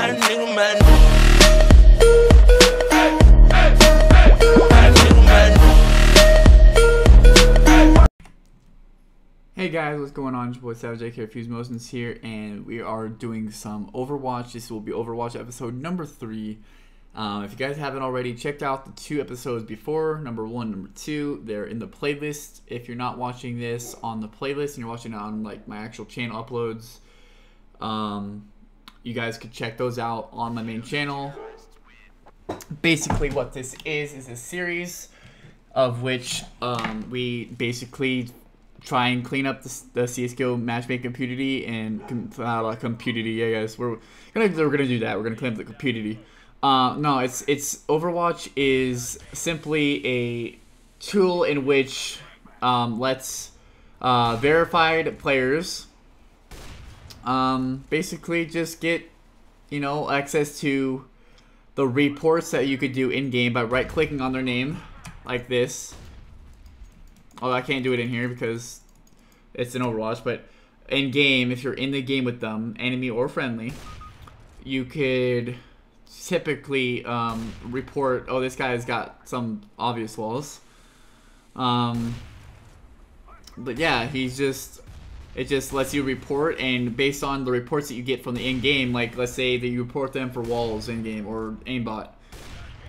Hey guys, what's going on? It's your boy Savage here, Fuse Mosins here, and we are doing some Overwatch. This will be Overwatch episode number 3. If you guys haven't already checked out the 2 episodes before, number 1, number 2, they're in the playlist. If you're not watching this on the playlist and you're watching it on like my actual channel uploads, you guys could check those out on my main channel. Basically what this is a series of which we basically try and clean up the CSGO matchmaking community and community. I guess we're gonna do that. We're gonna clean up the community. No, it's Overwatch is simply a tool in which lets verified players basically just get access to the reports that you could do in game by right clicking on their name like this. Oh, I can't do it in here because it's an Overwatch, but in game, if you're in the game with them, enemy or friendly, you could typically report, oh, this guy's got some obvious walls. But yeah, it just lets you report, and based on the reports that you get from the in-game, like let's say that you report them for walls in-game or aimbot,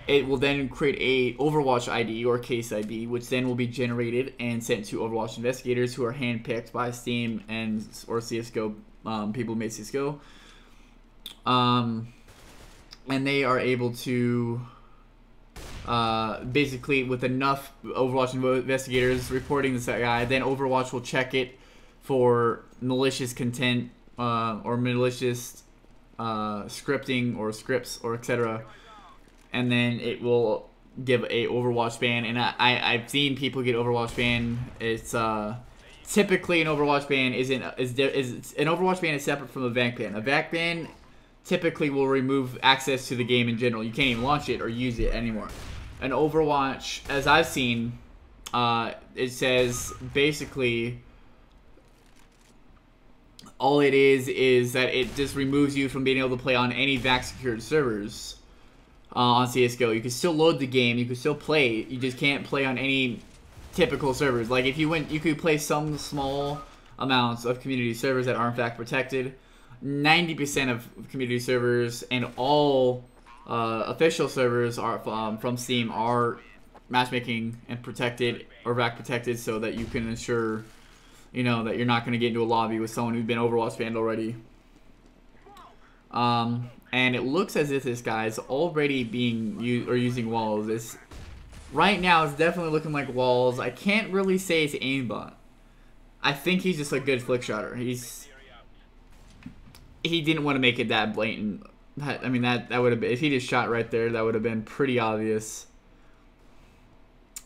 it will then create a Overwatch ID or case ID, which then will be generated and sent to Overwatch investigators who are handpicked by Steam and or CSGO people who made CSGO. And they are able to basically, with enough Overwatch investigators reporting this guy, then Overwatch will check it for malicious content or malicious scripting or scripts or etc. And then it will give a Overwatch ban, and I've seen people get Overwatch ban. It's typically an Overwatch ban is an Overwatch ban is separate from a VAC ban. A VAC ban typically will remove access to the game in general. You can't even launch it or use it anymore. An Overwatch, as I've seen, it says basically all it is that it just removes you from being able to play on any VAC secured servers. On CSGO, you can still load the game, you can still play, you just can't play on any typical servers. Like if you went, you could play some small amounts of community servers that are in fact protected. 90% of community servers and all official servers are from Steam are matchmaking and protected or VAC protected, so that you can ensure, that you're not going to get into a lobby with someone who's been Overwatch banned already. And it looks as if this guy's already being using walls. Right now it's definitely looking like walls. I can't really say it's aimbot. I think he's just a good flick shotter. He didn't want to make it that blatant. I mean that would have been, if he just shot right there, that would have been pretty obvious.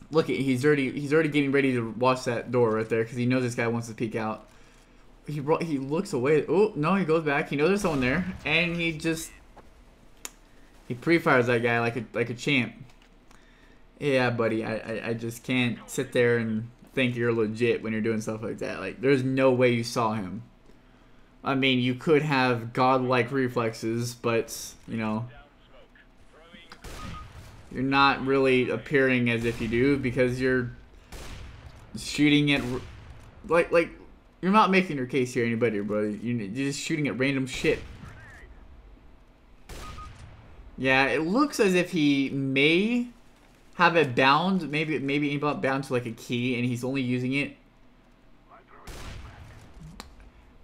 Look, he's already getting ready to watch that door right there because he knows this guy wants to peek out. He looks away. Oh no, he goes back. He knows there's someone there, and he pre-fires that guy like a champ. Yeah, buddy, I just can't sit there and think you're legit when you're doing stuff like that. Like, there's no way you saw him. I mean, you could have godlike reflexes, but you're not really appearing as if you do because you're shooting at like. You're not making your case here, anybody, buddy. You're just shooting at random shit. Yeah, it looks as if he may have it bound. Maybe aimbot bound to like a key, and he's only using it.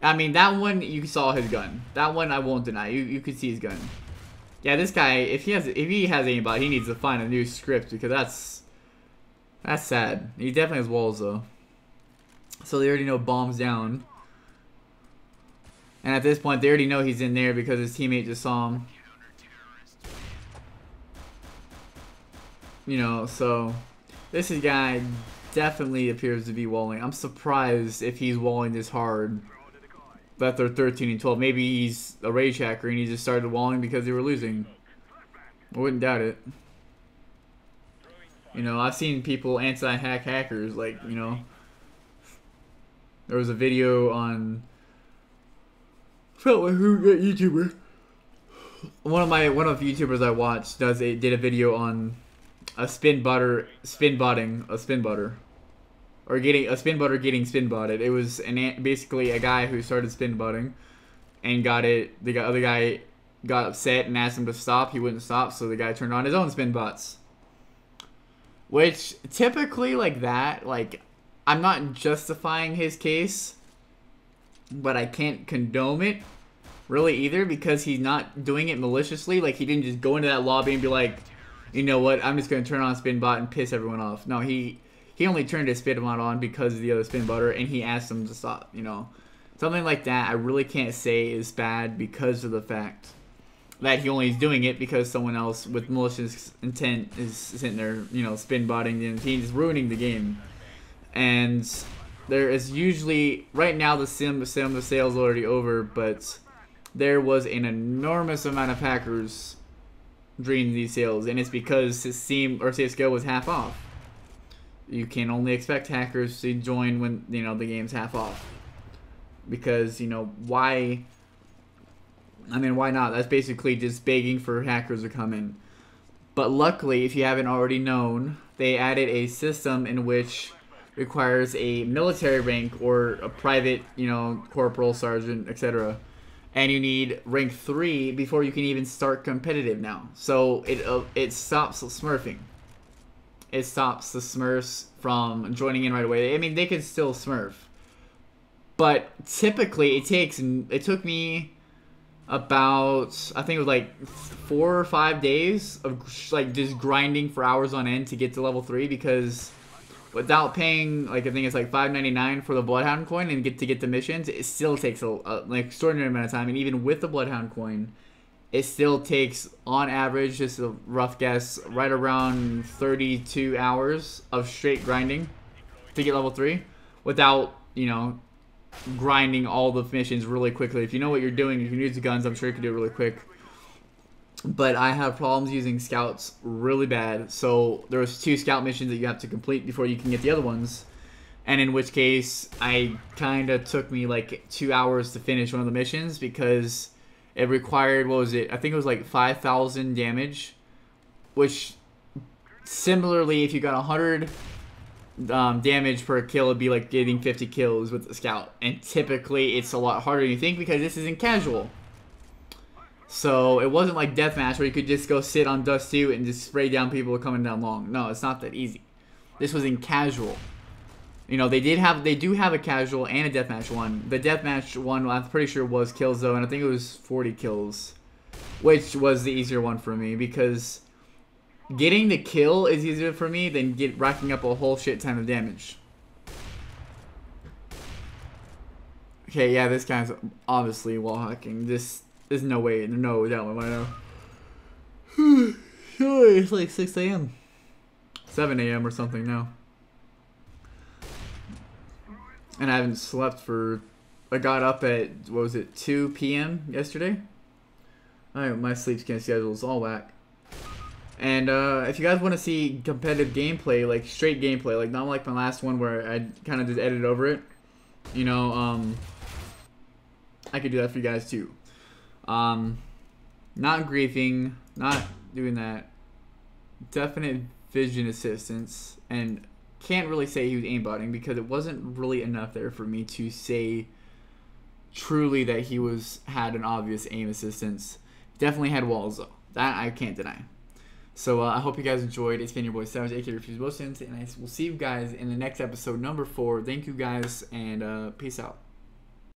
I mean, that one you saw his gun. That one I won't deny. You could see his gun. Yeah, this guy, if he has aimbot, he needs to find a new script because that's sad. He definitely has walls though. So they already know bombs down. And at this point, they already know he's in there because his teammate just saw him. So this guy definitely appears to be walling. I'm surprised if he's walling this hard that they're 13 and 12. Maybe he's a rage hacker and he just started walling because they were losing. I wouldn't doubt it. I've seen people anti-hack hackers, like, there was a video on, felt like who got YouTuber. one of YouTubers I watch did a video on a spin botting a spin butter, or getting a spin butter getting spin botted. It was basically a guy who started spin botting and got it. The other guy got upset and asked him to stop. He wouldn't stop, so the guy turned on his own spin bots. Which typically like that, like, I'm not justifying his case, but I can't condone it really either, because he's not doing it maliciously. Like, he didn't just go into that lobby and be like, you know what, I'm just going to turn on spin bot and piss everyone off. No, he only turned his spin bot on because of the other spin botter, and he asked them to stop, you know. Something like that I really can't say is bad, because of the fact that he only is doing it because someone else with malicious intent is sitting there, you know, spin botting, and he's ruining the game. And there is usually, right now the sale's already over, but there was an enormous amount of hackers during these sales, and it's because Steam or CSGO was half off. You can only expect hackers to join when, you know, the game's half off. Because, you know, why? I mean, why not? That's basically just begging for hackers to come in. But luckily, if you haven't already known, they added a system in which requires a military rank or a private, you know, corporal, sergeant, etc. And you need rank 3 before you can even start competitive now. So it stops smurfing. It stops the smurfs from joining in right away. I mean, they can still smurf, but typically it took me about, I think it was like 4 or 5 days of like just grinding for hours on end to get to level 3, because without paying, like, I think it's like $5.99 for the Bloodhound coin and get the missions, it still takes an extraordinary amount of time. And even with the Bloodhound coin, it still takes, on average, just a rough guess, right around 32 hours of straight grinding to get level 3 without, you know, grinding all the missions really quickly. If you know what you're doing, if you use the guns, I'm sure you can do it really quick. But I have problems using scouts really bad, so there was 2 scout missions that you have to complete before you can get the other ones. And in which case, I kind of took me like 2 hours to finish one of the missions, because it required, what was it? I think it was like 5,000 damage, which similarly, if you got 100 damage per kill, it'd be like getting 50 kills with the scout. And typically, it's a lot harder than you think, because this isn't casual. So it wasn't like deathmatch where you could just go sit on Dust 2 and just spray down people coming down long. No, it's not that easy. This was in casual. You know, they do have a casual and a deathmatch one. The deathmatch one, I'm pretty sure, was kills though, and I think it was 40 kills, which was the easier one for me, because getting the kill is easier for me than racking up a whole shit ton of damage. Okay, yeah, this guy's obviously wall hacking. There's no way, no doubt in my mind. It's like 6 a.m. 7 a.m. or something now. And I haven't slept for, I got up at, what was it, 2 p.m. yesterday? My sleep schedule is all whack. And if you guys want to see competitive gameplay, like straight gameplay, like not like my last one where I kind of just edited over it, you know, I could do that for you guys too. Not griefing, not doing that. Definite vision assistance, and can't really say he was aimbotting because it wasn't really enough there for me to say truly that he had an obvious aim assistance. Definitely had walls though. That I can't deny. So I hope you guys enjoyed. It's been your boy Savage, aka Refuse Wilson, and I will see you guys in the next episode, number 4. Thank you guys, and peace out.